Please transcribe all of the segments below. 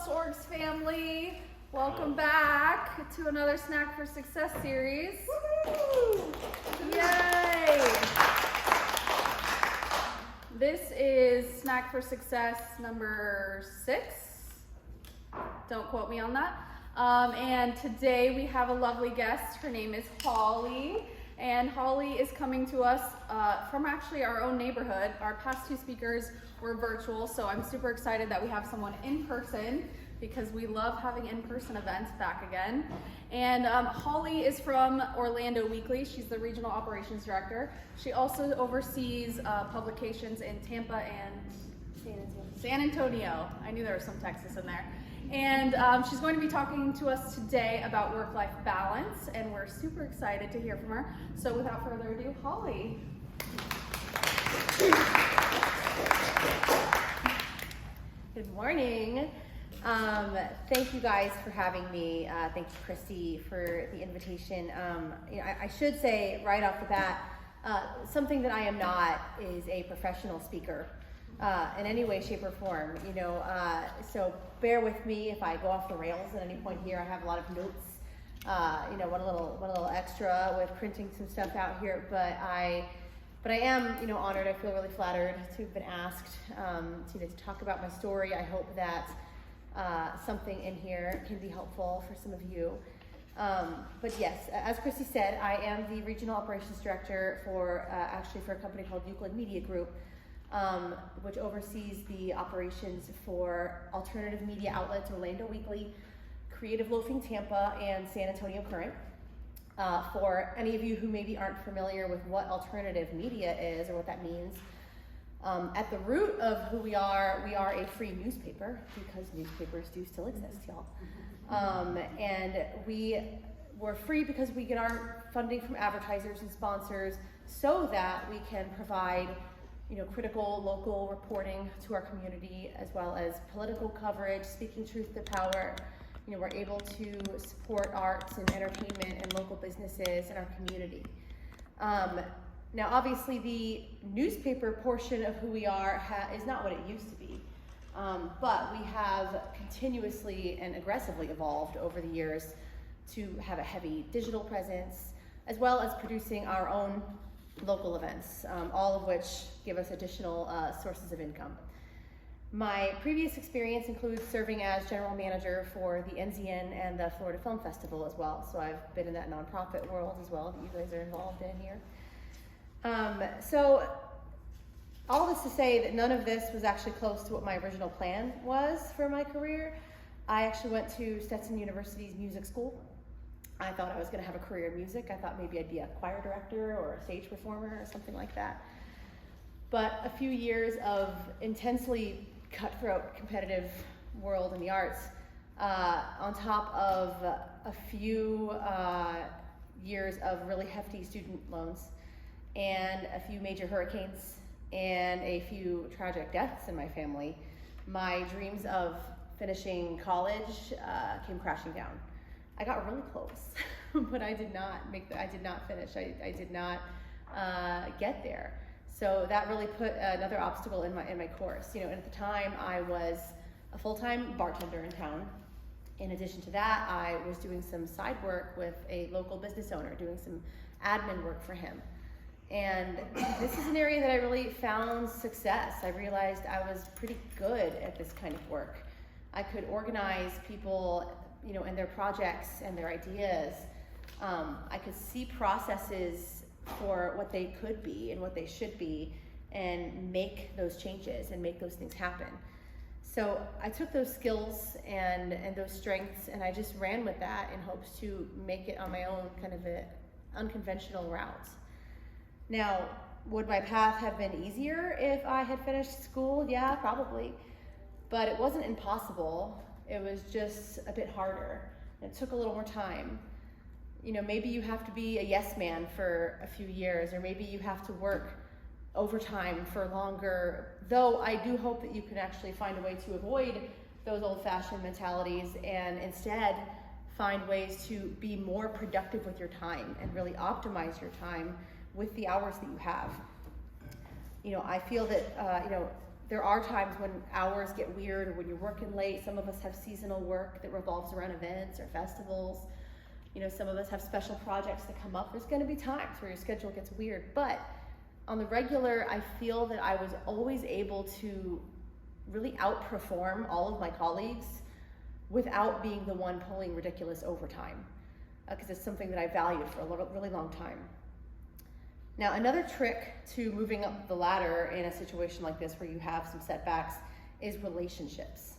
Orgs family. Welcome back to another Snack for Success series. Woo! Yay! This is Snack for Success number 6. Don't quote me on that. And today we have a lovely guest. Her name is Hollie. And Hollie is coming to us from actually our own neighborhood. Our past 2 speakers were virtual, so I'm super excited that we have someone in person because we love having in-person events back again. And Hollie is from Orlando Weekly. She's the Regional Operations Director. She also oversees publications in Tampa and San Antonio. I knew there was some Texas in there. And she's going to be talking to us today about work-life balance, and we're super excited to hear from her. So without further ado, Hollie. Good morning. Thank you guys for having me. Thank you, Christy, for the invitation. I should say right off the bat, something that I am not is a professional speaker in any way, shape, or form. So bear with me if I go off the rails at any point here. I have a lot of notes. One little extra with printing some stuff out here, but I am, honored. I feel really flattered to have been asked to talk about my story. I hope that something in here can be helpful for some of you. But yes, as Christy said, I am the Regional Operations Director for a company called Euclid Media Group, which oversees the operations for alternative media outlets, Orlando Weekly, Creative Loafing Tampa, and San Antonio Current. For any of you who maybe aren't familiar with what alternative media is or what that means, at the root of who we are a free newspaper, because newspapers do still exist, y'all. And we're free because we get our funding from advertisers and sponsors so that we can provide critical local reporting to our community, as well as political coverage, speaking truth to power. We're able to support arts and entertainment and local businesses in our community. Now, obviously, the newspaper portion of who we are is not what it used to be, but we have continuously and aggressively evolved over the years to have a heavy digital presence, as well as producing our own local events, all of which give us additional sources of income. My previous experience includes serving as general manager for the NZN and the Florida Film Festival as well. So I've been in that nonprofit world as well that you guys are involved in here. So all this to say that none of this was actually close to what my original plan was for my career. I actually went to Stetson University's music school. I thought I was going to have a career in music. I thought maybe I'd be a choir director or a stage performer or something like that. But a few years of intensely cutthroat competitive world in the arts, on top of a few years of really hefty student loans and a few major hurricanes and a few tragic deaths in my family, my dreams of finishing college came crashing down. I got really close, but I did not finish. I did not get there. So that really put another obstacle in my course. At the time, I was a full-time bartender in town. In addition to that, I was doing some side work with a local business owner, doing some admin work for him. And this is an area that I really found success. I realized I was pretty good at this kind of work. I could organize people, and their projects and their ideas. I could see processes for what they could be and what they should be and make those changes and make those things happen. So I took those skills and those strengths and I just ran with that in hopes to make it on my own kind of an unconventional route. Now, would my path have been easier if I had finished school? Yeah, probably. But it wasn't impossible. It was just a bit harder. It took a little more time. Maybe you have to be a yes man for a few years, or maybe you have to work overtime for longer, though I do hope that you can actually find a way to avoid those old-fashioned mentalities and instead find ways to be more productive with your time and really optimize your time with the hours that you have. I feel that, there are times when hours get weird or when you're working late. Some of us have seasonal work that revolves around events or festivals. You know, some of us have special projects that come up. There's going to be times where your schedule gets weird, but on the regular, I feel that I was always able to really outperform all of my colleagues without being the one pulling ridiculous overtime, because it's something that I valued for a really long time. Now, another trick to moving up the ladder in a situation like this where you have some setbacks is relationships.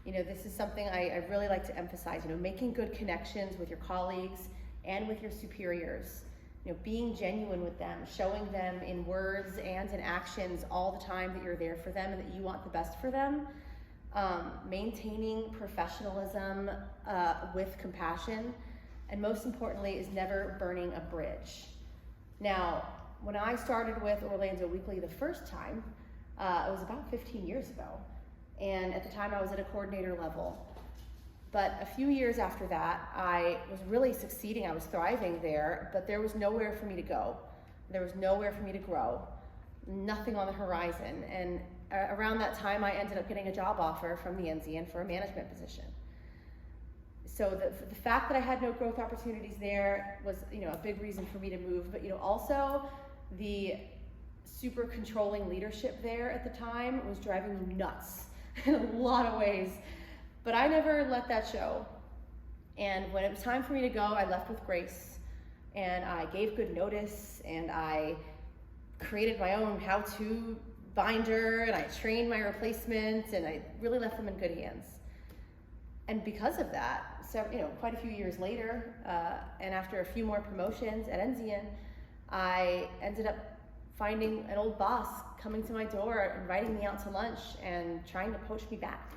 You know, this is something I really like to emphasize, you know, making good connections with your colleagues and with your superiors. You know, being genuine with them, showing them in words and in actions all the time that you're there for them and that you want the best for them. Maintaining professionalism with compassion, and most importantly is never burning a bridge. Now, when I started with Orlando Weekly the first time, it was about 15 years ago, and at the time I was at a coordinator level. But a few years after that, I was really succeeding. I was thriving there, but there was nowhere for me to go. There was nowhere for me to grow, nothing on the horizon. And around that time, I ended up getting a job offer from the NZN for a management position. So the fact that I had no growth opportunities there was, you know, a big reason for me to move. But, you know, also the super controlling leadership there at the time was driving me nuts in a lot of ways. But I never let that show. And when it was time for me to go, I left with grace, and I gave good notice, and I created my own how-to binder, and I trained my replacement, and I really left them in good hands. And because of that, so, you know, quite a few years later, and after a few more promotions at NZN, I ended up finding an old boss coming to my door, inviting me out to lunch, and trying to poach me back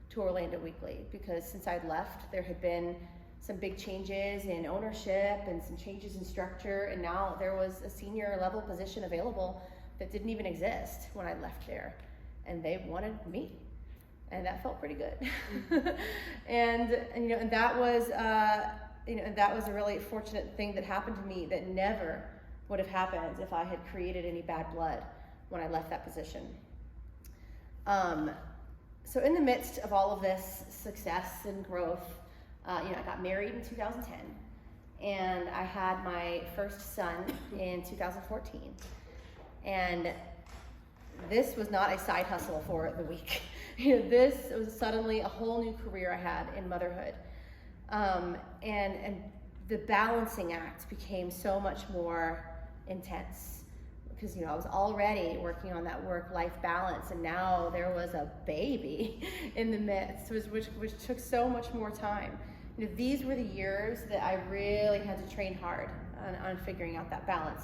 to Orlando Weekly, because since I'd left, there had been some big changes in ownership and some changes in structure, and now there was a senior level position available that didn't even exist when I left there, and they wanted me, and that felt pretty good. and you know, and that was you know, and that was a really fortunate thing that happened to me that never would have happened if I had created any bad blood when I left that position. So in the midst of all of this success and growth, you know, I got married in 2010, and I had my first son in 2014. And this was not a side hustle for the week. You know, this was suddenly a whole new career I had in motherhood. And the balancing act became so much more intense, because, you know, I was already working on that work-life balance, and now there was a baby in the midst, which took so much more time. You know, these were the years that I really had to train hard on figuring out that balance.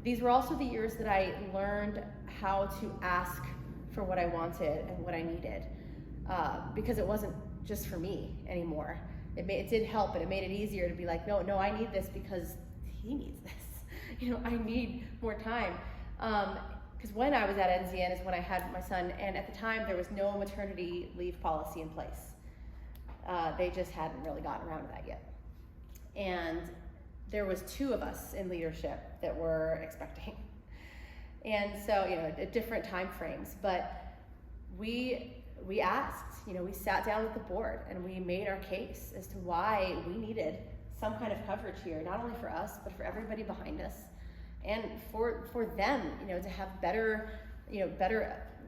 These were also the years that I learned how to ask for what I wanted and what I needed, because it wasn't just for me anymore. It did help, and it made it easier to be like, no, I need this because he needs this. You know, I need more time. Because when I was at NZN is when I had my son, and at the time there was no maternity leave policy in place. They just hadn't really gotten around to that yet. And there was 2 of us in leadership that were expecting. And so, you know, at different time frames, but we asked, you know, we sat down with the board and we made our case as to why we needed some kind of coverage here, not only for us, but for everybody behind us. And for them, you know, to have better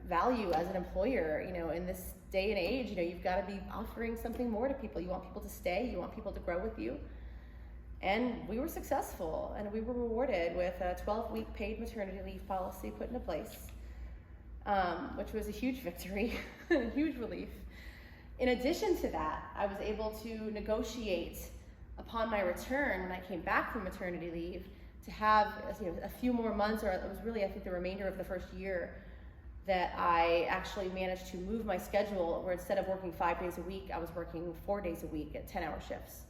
value as an employer, you know, in this day and age, you know, you've got to be offering something more to people. You want people to stay, you want people to grow with you. And we were successful, and we were rewarded with a 12-week paid maternity leave policy put into place, which was a huge victory, a huge relief. In addition to that, I was able to negotiate upon my return when I came back from maternity leave to have, you know, a few more months, or it was really, I think, the remainder of the first year, that I actually managed to move my schedule, where instead of working 5 days a week, I was working 4 days a week at 10-hour shifts.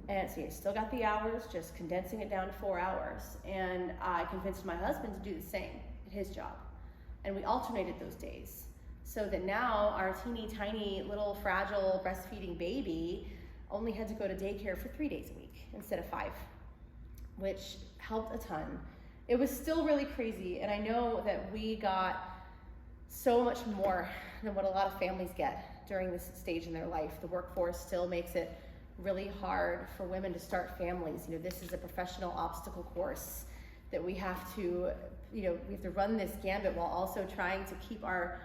And so you still got the hours, just condensing it down to 4 hours. And I convinced my husband to do the same at his job. And we alternated those days, so that now our teeny tiny little fragile breastfeeding baby only had to go to daycare for 3 days a week instead of 5, which helped a ton. It was still really crazy, and I know that we got so much more than what a lot of families get during this stage in their life. The workforce still makes it really hard for women to start families. This is a professional obstacle course that we have to, we have to run this gambit while also trying to keep our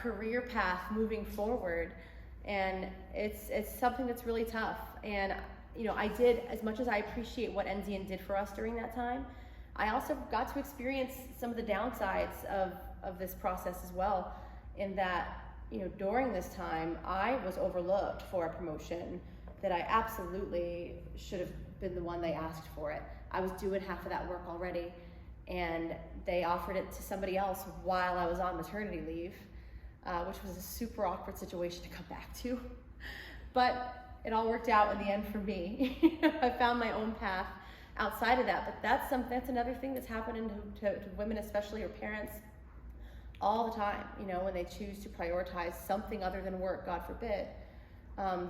career path moving forward. And it's something that's really tough. And I did, as much as I appreciate what NZN did for us during that time, I also got to experience some of the downsides of this process as well, in that, during this time, I was overlooked for a promotion that I absolutely should have been the one they asked for it. I was doing half of that work already, and they offered it to somebody else while I was on maternity leave, which was a super awkward situation to come back to. But it all worked out in the end for me. I found my own path outside of that, but that's another thing that's happening to women, especially, or parents, all the time. When they choose to prioritize something other than work, God forbid,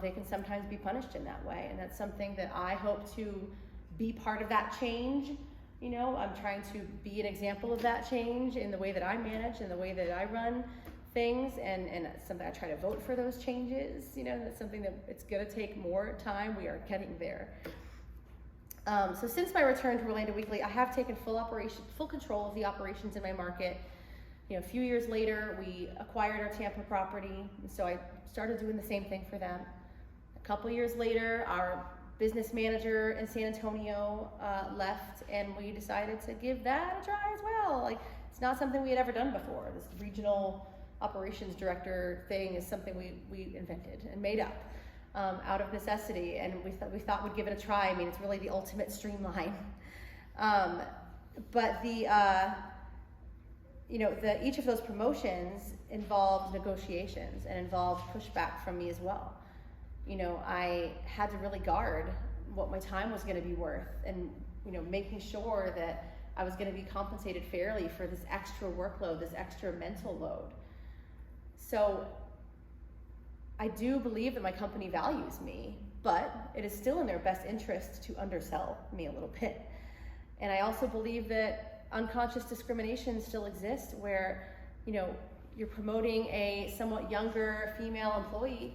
they can sometimes be punished in that way. And that's something that I hope to be part of that change. I'm trying to be an example of that change in the way that I manage and the way that I run things, and it's something I try to vote for those changes. That's something that it's going to take more time. We are getting there. So since my return to Orlando Weekly, I have taken full control of the operations in my market. A few years later, we acquired our Tampa property, and so I started doing the same thing for them. A couple years later, our business manager in San Antonio left, and we decided to give that a try as well. It's not something we had ever done before. This regional operations director thing is something we invented and made up out of necessity, and we thought we'd give it a try. It's really the ultimate streamline. But each of those promotions involved negotiations and involved pushback from me as well. I had to really guard what my time was going to be worth, and making sure that I was going to be compensated fairly for this extra workload, this extra mental load. So I do believe that my company values me, but it is still in their best interest to undersell me a little bit. And I also believe that unconscious discrimination still exists, where you're promoting a somewhat younger female employee,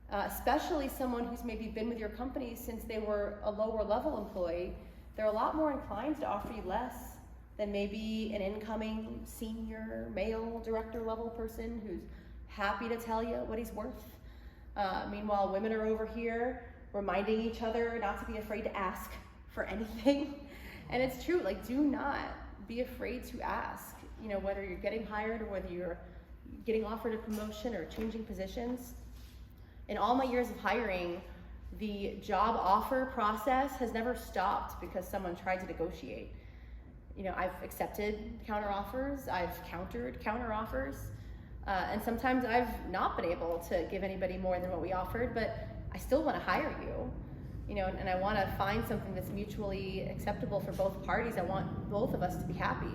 especially someone who's maybe been with your company since they were a lower level employee. They're a lot more inclined to offer you less than maybe an incoming senior male director level person who's happy to tell you what he's worth. Meanwhile, women are over here reminding each other not to be afraid to ask for anything. And it's true, do not be afraid to ask, whether you're getting hired or whether you're getting offered a promotion or changing positions. In all my years of hiring, the job offer process has never stopped because someone tried to negotiate. I've accepted counteroffers, I've countered counteroffers, and sometimes I've not been able to give anybody more than what we offered, but I still want to hire you, and I want to find something that's mutually acceptable for both parties. I want both of us to be happy.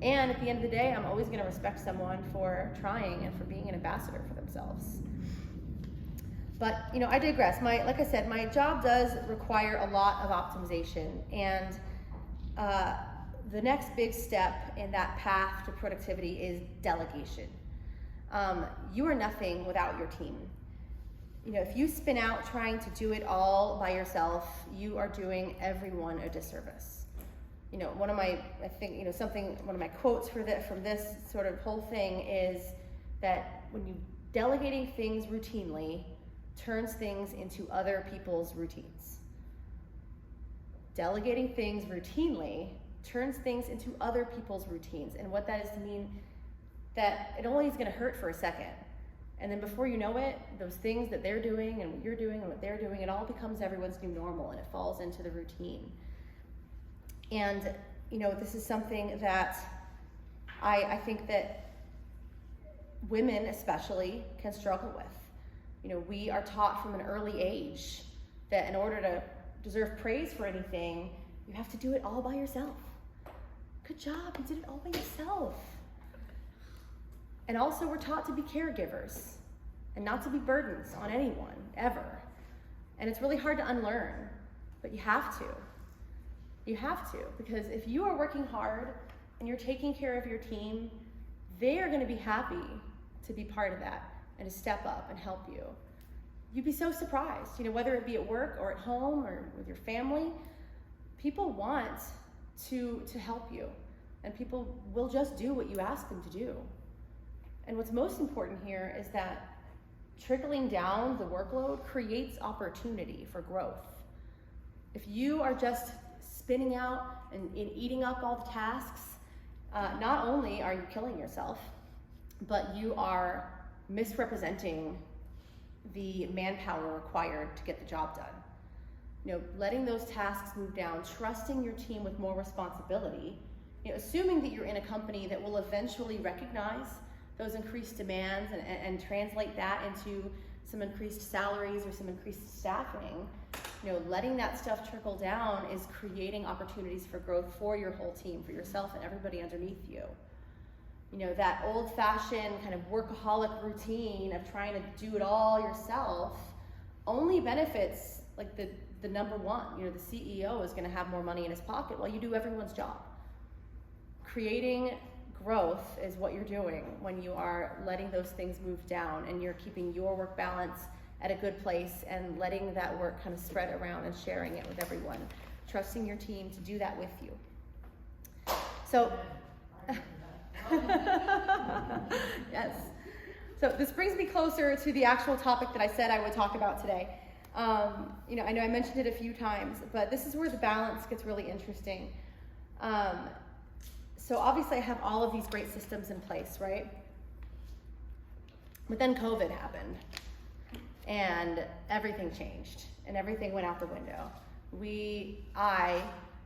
And at the end of the day, I'm always going to respect someone for trying and for being an ambassador for themselves. But, I digress. Like I said, my job does require a lot of optimization, and the next big step in that path to productivity is delegation. You are nothing without your team. If you spin out trying to do it all by yourself, you are doing everyone a disservice. One of my quotes from this sort of whole thing is that when you delegating things routinely turns things into other people's routines. Delegating things routinely turns things into other people's routines. And what that is to mean that it only is going to hurt for a second. And then before you know it, those things that they're doing and what you're doing and what they're doing, it all becomes everyone's new normal, and it falls into the routine. And, this is something that I think that women especially can struggle with. We are taught from an early age that in order to deserve praise for anything, you have to do it all by yourself. Good job, you did it all by yourself. And also we're taught to be caregivers and not to be burdens on anyone, ever. And it's really hard to unlearn, but you have to. You have to, because if you are working hard and you're taking care of your team, they are going to be happy to be part of that and to step up and help you. You'd be so surprised, whether it be at work or at home or with your family, people want to help you, and people will just do what you ask them to do. And what's most important here is that trickling down the workload creates opportunity for growth. If you are just spinning out and eating up all the tasks, not only are you killing yourself, but you are misrepresenting the manpower required to get the job done. Letting those tasks move down, trusting your team with more responsibility, assuming that you're in a company that will eventually recognize those increased demands and translate that into some increased salaries or some increased staffing. Letting that stuff trickle down is creating opportunities for growth for your whole team, for yourself and everybody underneath you. That old-fashioned kind of workaholic routine of trying to do it all yourself only benefits like the number one. The CEO is going to have more money in his pocket while you do everyone's job. Creating growth is what you're doing when you are letting those things move down and you're keeping your work balance at a good place and letting that work kind of spread around and sharing it with everyone. Trusting your team to do that with you. So, yes. So this brings me closer to the actual topic that I said I would talk about today. I know I mentioned it a few times, but this is where the balance gets really interesting. So obviously I have all of these great systems in place, right? But then COVID happened and everything changed and everything went out the window. I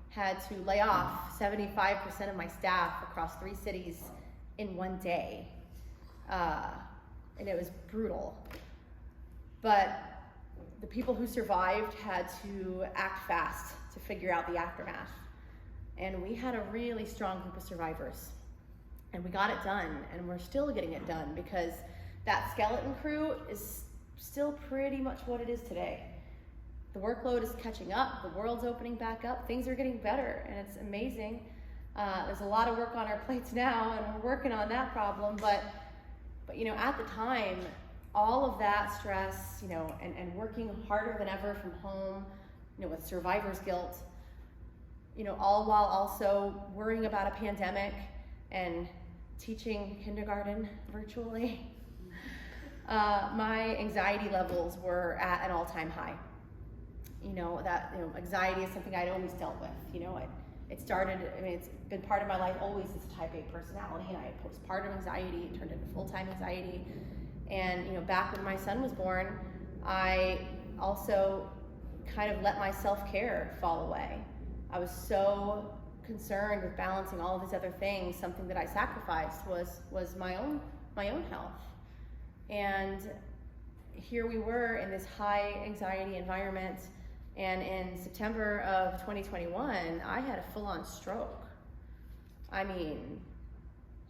had to lay off 75% of my staff across 3 cities in one day. And it was brutal. But the people who survived had to act fast to figure out the aftermath. And we had a really strong group of survivors. And we got it done, and we're still getting it done because that skeleton crew is still pretty much what it is today. The workload is catching up, the world's opening back up, things are getting better, and it's amazing. There's a lot of work on our plates now, and we're working on that problem, but at the time, all of that stress, and working harder than ever from home, with survivor's guilt, all while also worrying about a pandemic and teaching kindergarten virtually. My anxiety levels were at an all-time high. Anxiety is something I'd always dealt with. It started, it's been part of my life always as a type A personality, and I had postpartum anxiety, it turned into full-time anxiety. And, back when my son was born, I also kind of let my self-care fall away. I was so concerned with balancing all of these other things. Something that I sacrificed was my own health. And here we were in this high anxiety environment, and in September of 2021, I had a full-on stroke.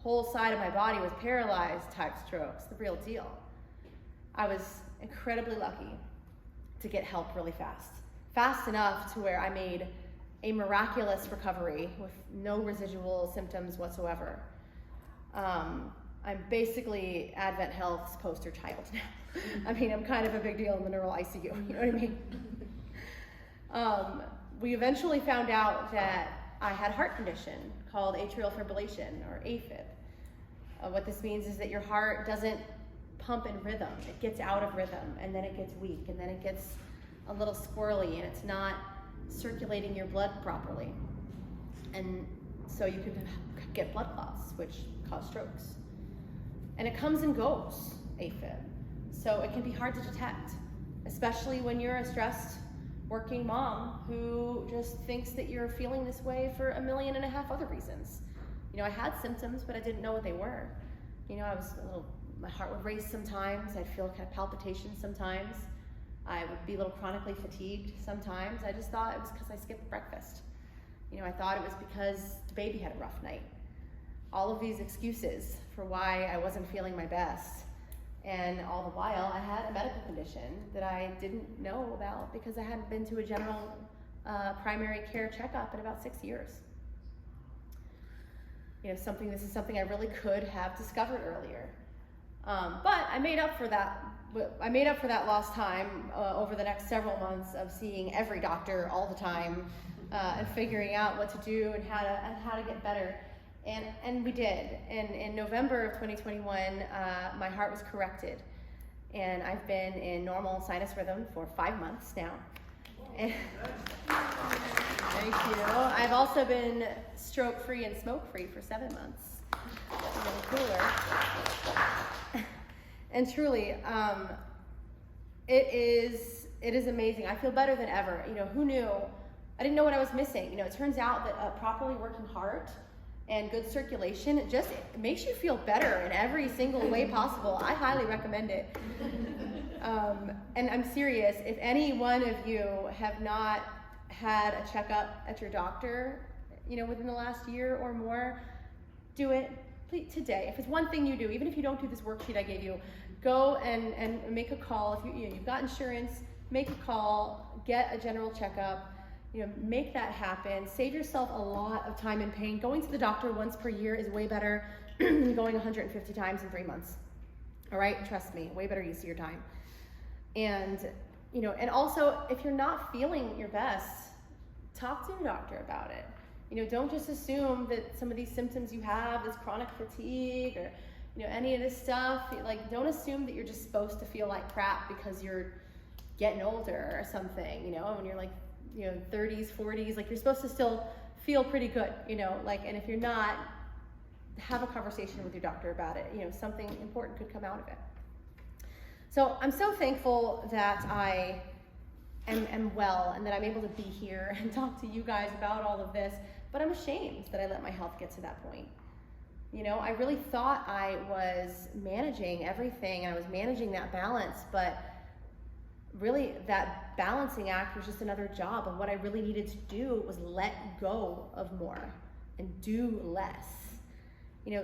Whole side of my body was paralyzed type strokes, the real deal. I was incredibly lucky to get help really fast enough to where I made a miraculous recovery with no residual symptoms whatsoever. I'm basically Advent Health's poster child now. I'm kind of a big deal in the neural ICU, you know what I mean? We eventually found out that I had a heart condition called atrial fibrillation, or AFib. What this means is that your heart doesn't pump in rhythm. It gets out of rhythm, and then it gets weak, and then it gets a little squirrely, and it's not circulating your blood properly. And so you can get blood clots, which cause strokes. And it comes and goes, AFib. So it can be hard to detect, especially when you're a stressed working mom who just thinks that you're feeling this way for 1.5 million other reasons. I had symptoms, but I didn't know what they were. My heart would race sometimes. I'd feel kind of palpitations sometimes. I would be a little chronically fatigued sometimes. I just thought it was because I skipped breakfast. I thought it was because the baby had a rough night. All of these excuses for why I wasn't feeling my best. And all the while, I had a medical condition that I didn't know about because I hadn't been to a general primary care checkup in about 6 years. this is something I really could have discovered earlier. But I made up for that. I made up for that lost time over the next several months of seeing every doctor all the time and figuring out what to do and how to get better. And we did. And in November of 2021, my heart was corrected. And I've been in normal sinus rhythm for 5 months now. And thank you. I've also been stroke-free and smoke-free for 7 months. Even cooler. And truly, it is amazing. I feel better than ever. Who knew? I didn't know what I was missing. It turns out that a properly working heart and good circulation, it makes you feel better in every single way possible. I highly recommend it. And I'm serious, if any one of you have not had a checkup at your doctor, within the last year or more, do it today. If it's one thing you do, even if you don't do this worksheet I gave you, go and make a call. If you've got insurance, make a call, get a general checkup. Make that happen. Save yourself a lot of time and pain. Going to the doctor once per year is way better than going 150 times in 3 months. All right, trust me, way better use of your time. And and also, if you're not feeling your best, talk to your doctor about it. Don't just assume that some of these symptoms you have, this chronic fatigue or any of this stuff. Don't assume that you're just supposed to feel like crap because you're getting older or something. When you're 30s, 40s, you're supposed to still feel pretty good, and if you're not, have a conversation with your doctor about it. Something important could come out of it. So I'm so thankful that I am well and that I'm able to be here and talk to you guys about all of this, but I'm ashamed that I let my health get to that point. I really thought I was managing everything and I was managing that balance, but really that balancing act was just another job, and what I really needed to do was let go of more and do less.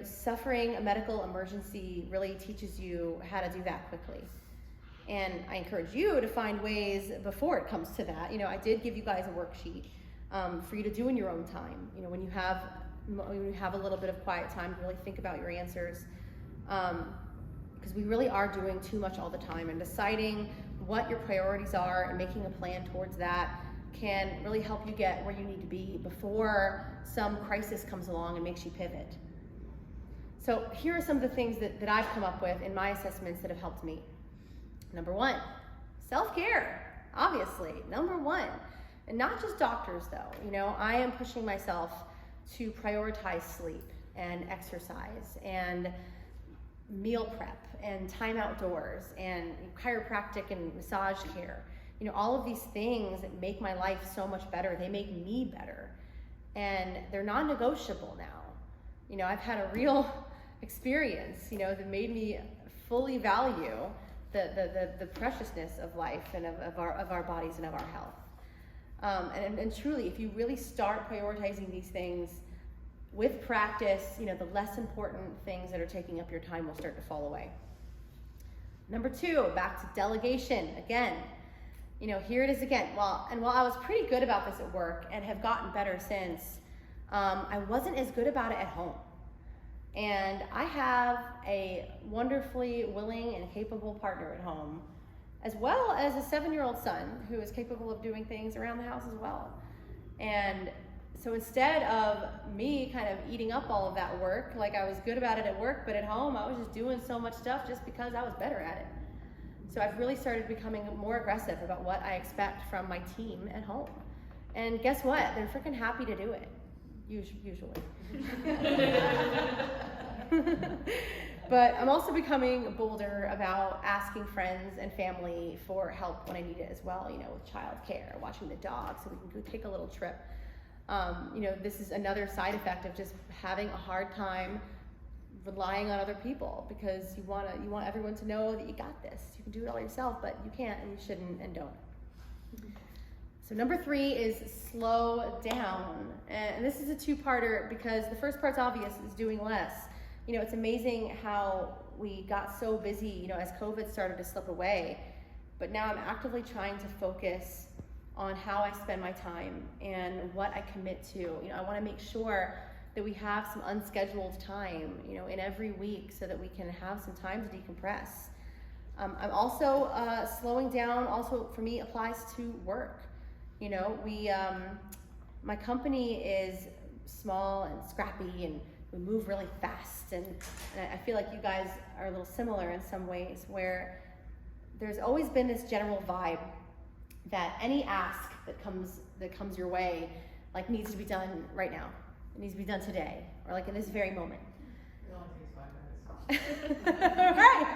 Suffering a medical emergency really teaches you how to do that quickly. And I encourage you to find ways before it comes to that. I did give you guys a worksheet for you to do in your own time. When you have a little bit of quiet time to really think about your answers. Because we really are doing too much all the time, and deciding what your priorities are and making a plan towards that can really help you get where you need to be before some crisis comes along and makes you pivot. So here are some of the things that I've come up with in my assessments that have helped me. Number 1, self-care, obviously, number 1. And not just doctors though, I am pushing myself to prioritize sleep and exercise and meal prep and time outdoors and chiropractic and massage care. All of these things that make my life so much better. They make me better, and they're non-negotiable now. I've had a real experience, that made me fully value the preciousness of life and of our bodies and of our health. And truly, if you really start prioritizing these things with practice, the less important things that are taking up your time will start to fall away. Number 2, back to delegation again. Here it is again. While I was pretty good about this at work and have gotten better since, I wasn't as good about it at home. And I have a wonderfully willing and capable partner at home, as well as a 7-year-old son who is capable of doing things around the house as well. And so instead of me kind of eating up all of that work, I was good about it at work, but at home I was just doing so much stuff just because I was better at it. So I've really started becoming more aggressive about what I expect from my team at home. And guess what? They're freaking happy to do it, usually. But I'm also becoming bolder about asking friends and family for help when I need it as well, with childcare, watching the dog, so we can go take a little trip. This is another side effect of just having a hard time relying on other people, because you want everyone to know that you got this. You can do it all yourself, but you can't and you shouldn't and don't. So number 3 is slow down. And this is a 2-parter because the first part's obvious, is doing less. It's amazing how we got so busy, as COVID started to slip away. But now I'm actively trying to focus on how I spend my time and what I commit to. I want to make sure that we have some unscheduled time, in every week so that we can have some time to decompress. I'm also slowing down. Also, for me, applies to work. My company is small and scrappy, and we move really fast. And I feel like you guys are a little similar in some ways, where there's always been this general vibe that any ask that comes your way, like, needs to be done right now. It needs to be done today, or like in this very moment. It only takes 5 minutes. Right.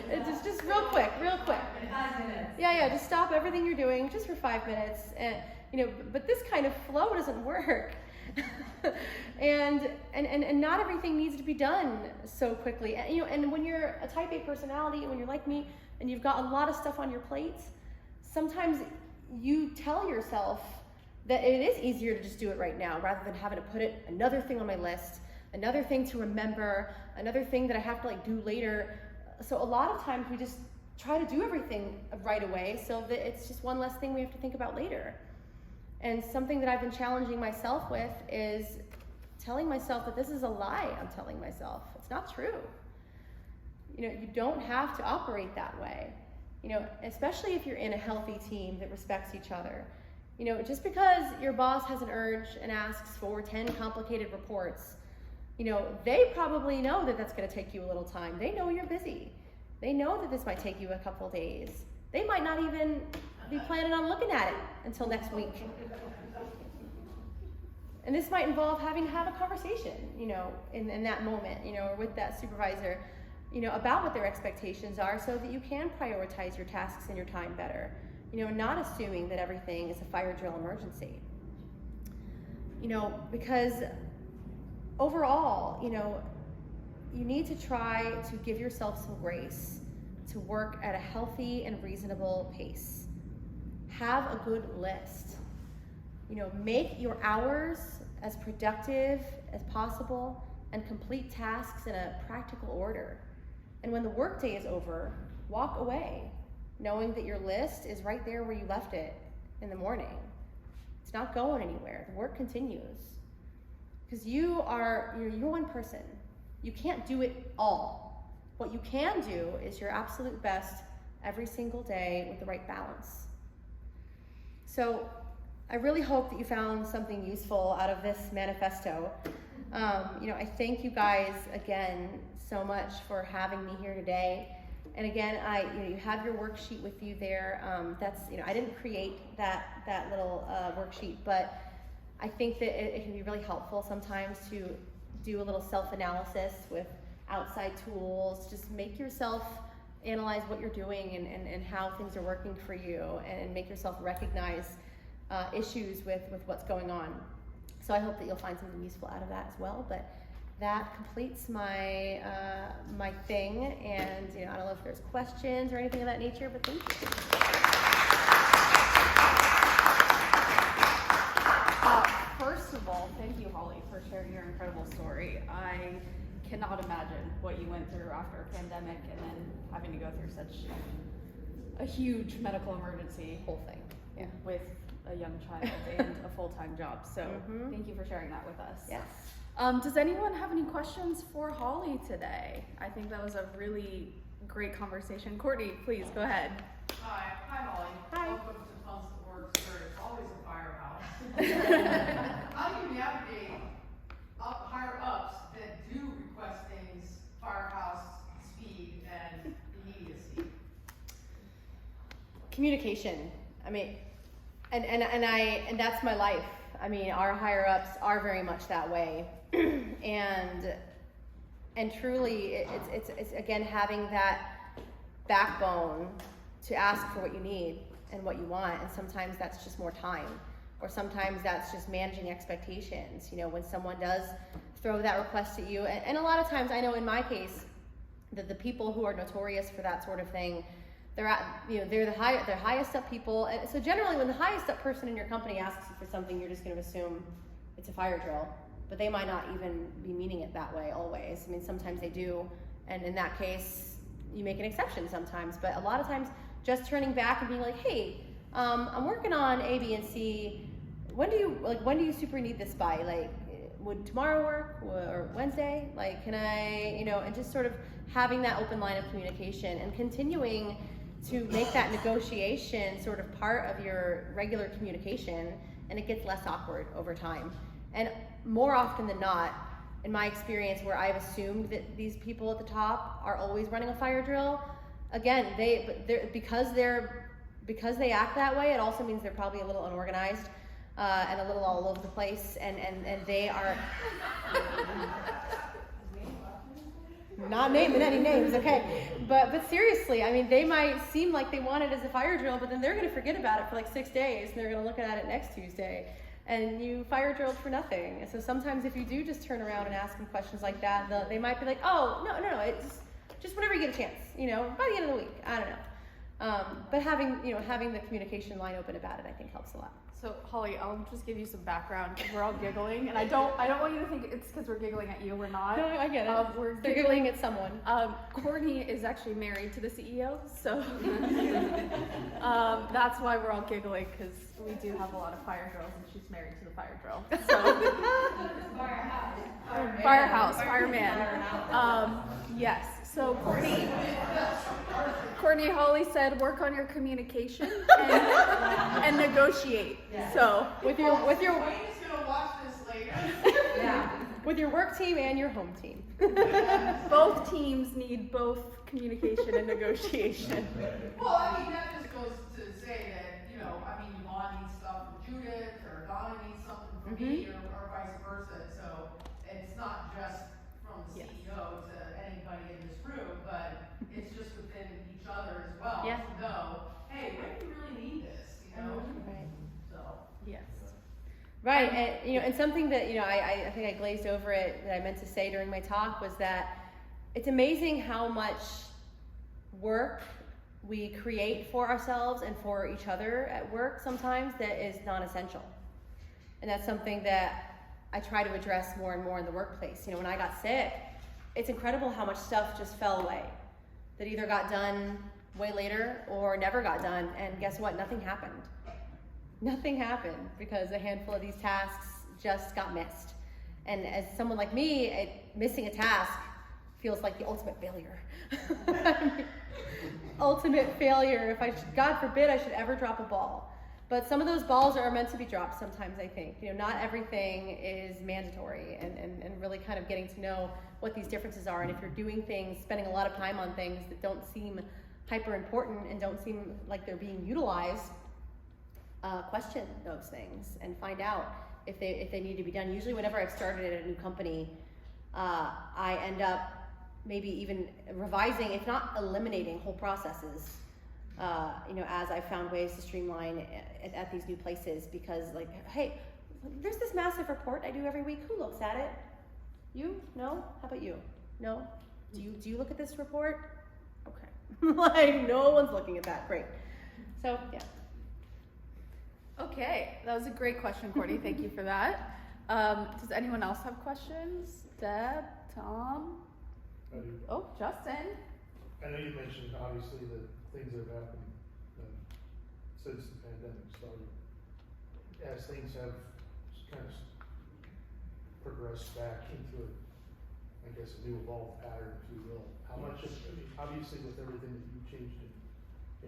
It's just real quick. 5 minutes. Yeah. Just stop everything you're doing just for 5 minutes, and but this kind of flow doesn't work. and not everything needs to be done so quickly. And when you're a type A personality, when you're like me, and you've got a lot of stuff on your plate, sometimes you tell yourself that it is easier to just do it right now rather than having to put another thing on my list, another thing to remember, another thing that I have to do later. So a lot of times we just try to do everything right away so that it's just one less thing we have to think about later. And something that I've been challenging myself with is telling myself that this is a lie I'm telling myself. It's not true. You don't have to operate that way. Especially if you're in a healthy team that respects each other. Just because your boss has an urge and asks for 10 complicated reports, they probably know that that's going to take you a little time. They know you're busy. They know that this might take you a couple days. They might not even be planning on looking at it until next week. And this might involve having to have a conversation, in that moment, or with that supervisor, about what their expectations are so that you can prioritize your tasks and your time better. Not assuming that everything is a fire drill emergency. Because overall, you need to try to give yourself some grace to work at a healthy and reasonable pace. Have a good list. Make your hours as productive as possible and complete tasks in a practical order. And when the workday is over, walk away, knowing that your list is right there where you left it in the morning. It's not going anywhere. The work continues. Because you're one person. You can't do it all. What you can do is your absolute best every single day with the right balance. So I really hope that you found something useful out of this manifesto. I thank you guys again so much for having me here today. And again, you have your worksheet with you there. I didn't create that little worksheet, but I think that it can be really helpful sometimes to do a little self-analysis with outside tools. Just make yourself analyze what you're doing and how things are working for you, and make yourself recognize issues with what's going on. So I hope that you'll find something useful out of that as well. But that completes my my thing, and I don't know if there's questions or anything of that nature, but thank you. First of all, thank you, Holly, for sharing your incredible story. I cannot imagine what you went through after a pandemic and then having to go through such a huge medical emergency. Whole thing, yeah. With a young child and a full-time job. So thank you for sharing that with us. Yes. Does anyone have any questions for Holly today? I think that was a really great conversation. Courtney, please go ahead. Hi, Holly. Hi. Welcome to Tons of Work, where it's always a firehouse. How do you navigate higher ups that do request things firehouse speed and immediacy? Communication. I mean, and that's my life. I mean, our higher ups are very much that way, and truly, it's again having that backbone to ask for what you need and what you want, and sometimes that's just more time, or sometimes that's just managing expectations. When someone does throw that request at you, and a lot of times, I know in my case, that the people who are notorious for that sort of thing, they're the highest up people. And so generally when the highest up person in your company asks you for something, you're just going to assume it's a fire drill, but they might not even be meaning it that way always. I mean, sometimes they do, and in that case you make an exception sometimes, but a lot of times just turning back and being like, hey, I'm working on A, B, and C. When do you super need this by? would tomorrow work or Wednesday? Like, can I, and just sort of having that open line of communication and continuing to make that negotiation sort of part of your regular communication, and it gets less awkward over time. And more often than not, in my experience, where I've assumed that these people at the top are always running a fire drill, again, because they act that way, it also means they're probably a little unorganized and a little all over the place, and they are not naming any names, okay? But seriously, I mean, they might seem like they want it as a fire drill, but then they're going to forget about it for like 6 days, and they're going to look at it next Tuesday, and you fire drilled for nothing. And so sometimes if you do just turn around and ask them questions like that, they might be like, oh, no, it's just whenever you get a chance, by the end of the week, I don't know. But having the communication line open about it, I think helps a lot. So Holly, I'll just give you some background because we're all giggling, and I don't want you to think it's because we're giggling at you. We're not. No, I get it. They're giggling at someone. Courtney is actually married to the CEO, so that's why we're all giggling, because we do have a lot of fire drills, and she's married to the fire drill. So fireman. Yes. So Courtney, Holly said, work on your communication and negotiate. Yeah. So with your Wayne's gonna watch this later. Yeah. With your work team and your home team. Both teams need both communication and negotiation. Well, I mean, that just goes to say that, Yvonne needs stuff from Judith, or Donna needs something from me, or vice versa. So it's not just from the CEO to anybody in this room, but it's just within each other as well to know, hey, when do you really need this? Right. So Yes. Right, and something that I think I glazed over it that I meant to say during my talk was that it's amazing how much work we create for ourselves and for each other at work sometimes that is non-essential, and that's something that I try to address more and more in the workplace. When I got sick, it's incredible how much stuff just fell away that either got done way later or never got done, and guess what? Nothing happened. Nothing happened because a handful of these tasks just got missed. And as someone like me, missing a task feels like the ultimate failure. Ultimate failure. God forbid I should ever drop a ball. But some of those balls are meant to be dropped sometimes, I think. Not everything is mandatory, and really kind of getting to know what these differences are. And if you're doing things, spending a lot of time on things that don't seem hyper important and don't seem like they're being utilized, question those things and find out if they need to be done. Usually whenever I've started at a new company, I end up maybe even revising, if not eliminating, whole processes, as I've found ways to streamline at these new places, because hey, there's this massive report I do every week. Who looks at it? You? No? How about you? No? Do you look at this report? Okay. No one's looking at that. Great. So, yeah. Okay, that was a great question, Courtney. Thank you for that. Does anyone else have questions? Deb, Tom? Oh, Justin. I know you mentioned obviously the things that have happened since the pandemic started. As things have kind of progressed back into a new evolved pattern, if you will, how much obviously with everything that you've changed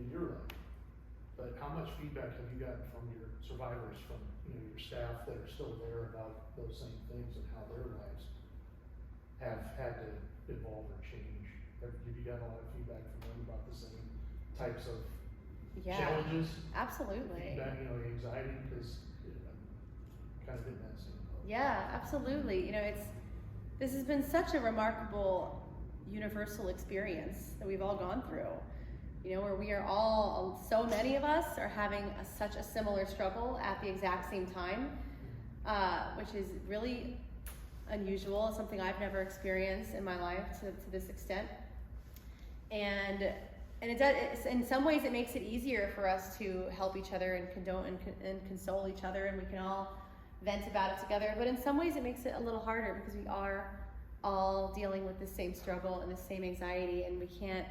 in your life, but how much feedback have you gotten from your survivors, from your staff that are still there about those same things and how their lives have had to evolve or change? Have you gotten a lot of feedback from them about the same types of challenges? Absolutely. Feedback, anxiety, because kind of in that same boat. Yeah, absolutely. This has been such a remarkable universal experience that we've all gone through. Where we are all, so many of us are having such a similar struggle at the exact same time, which is really unusual, something I've never experienced in my life to this extent. And it does, in some ways it makes it easier for us to help each other and condone and console each other, and we can all vent about it together. But in some ways it makes it a little harder because we are all dealing with the same struggle and the same anxiety, and we can't,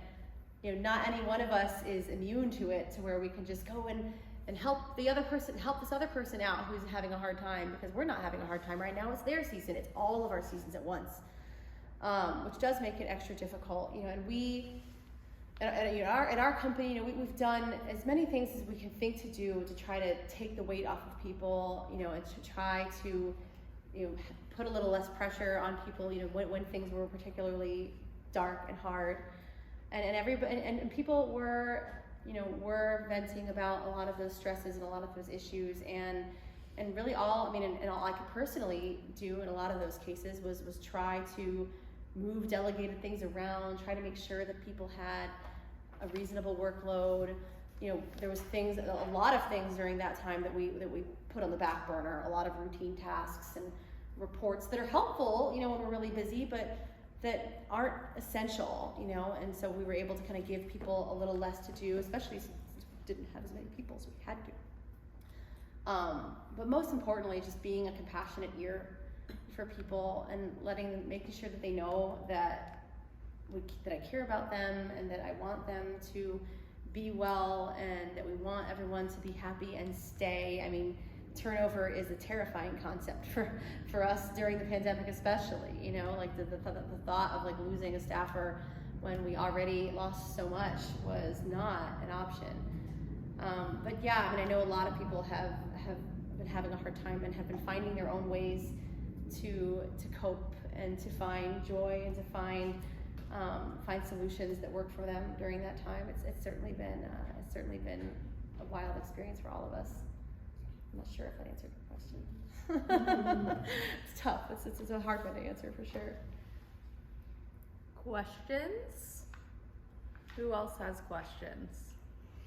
not any one of us is immune to it to where we can just go and help this other person out who's having a hard time, because we're not having a hard time right now. It's their season. It's all of our seasons at once, which does make it extra difficult. And we, at our company, we've done as many things as we can think to do to try to take the weight off of people, and to try to, put a little less pressure on people, when things were particularly dark and hard, and everybody and people were venting about a lot of those stresses and a lot of those issues, and really all I could personally do in a lot of those cases was try to move delegated things around, try to make sure that people had a reasonable workload. There was a lot of things during that time that we put on the back burner, a lot of routine tasks and reports that are helpful, when we're really busy, but that aren't essential, and so we were able to kind of give people a little less to do, especially since we didn't have as many people as we had to. But most importantly, just being a compassionate ear for people and making sure that they know that I care about them and that I want them to be well and that we want everyone to be happy and stay. Turnover is a terrifying concept for us during the pandemic, especially, like the thought of like losing a staffer when we already lost so much was not an option. But yeah, I know a lot of people have been having a hard time and have been finding their own ways to cope and to find joy and to find solutions that work for them during that time. It's certainly been a wild experience for all of us. I'm not sure if that answered your question. It's tough. It's a hard one to answer for sure. Questions? Who else has questions?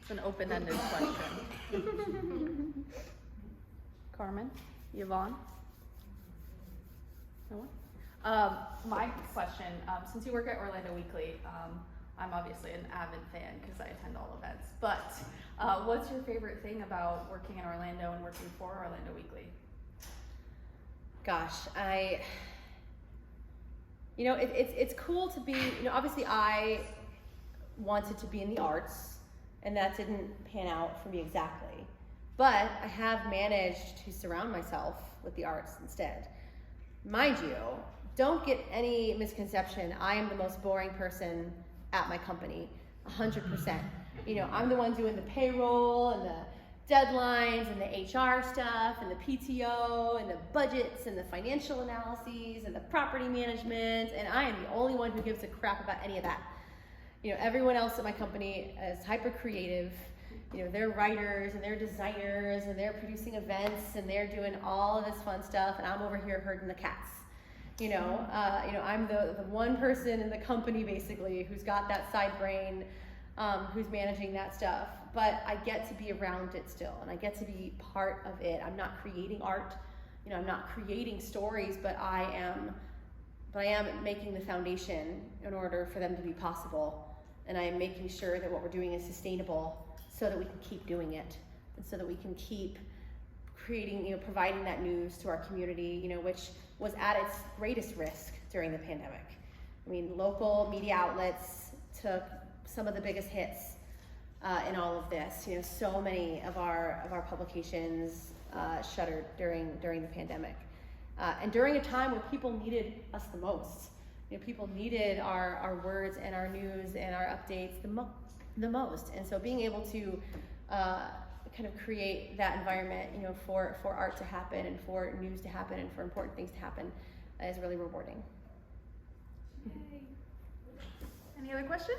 It's an open-ended question. Carmen? Yvonne? No one? My question, since you work at Orlando Weekly, I'm obviously an avid fan because I attend all events, but what's your favorite thing about working in Orlando and working for Orlando Weekly? Gosh, it's cool to be, obviously I wanted to be in the arts and that didn't pan out for me exactly, but I have managed to surround myself with the arts instead. Mind you, don't get any misconception, I am the most boring person at my company, 100%. I'm the one doing the payroll and the deadlines and the HR stuff and the PTO and the budgets and the financial analyses and the property management, and I am the only one who gives a crap about any of that. Everyone else at my company is hyper creative. They're writers and they're designers and they're producing events and they're doing all of this fun stuff, and I'm over here herding the cats. I'm the one person in the company basically who's got that side brain, who's managing that stuff. But I get to be around it still, and I get to be part of it. I'm not creating art, I'm not creating stories, but I am making the foundation in order for them to be possible. And I am making sure that what we're doing is sustainable so that we can keep doing it, and so that we can keep creating, providing that news to our community, which was at its greatest risk during the pandemic. Local media outlets took some of the biggest hits in all of this. So many of our publications shuttered during the pandemic, and during a time where people needed us the most. People needed our words and our news and our updates the most. And so being able to kind of create that environment, for art to happen and for news to happen and for important things to happen is really rewarding. Yay. Any other questions?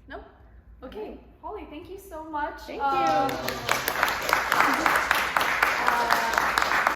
No? Okay. Hollie, thank you so much. Thank you.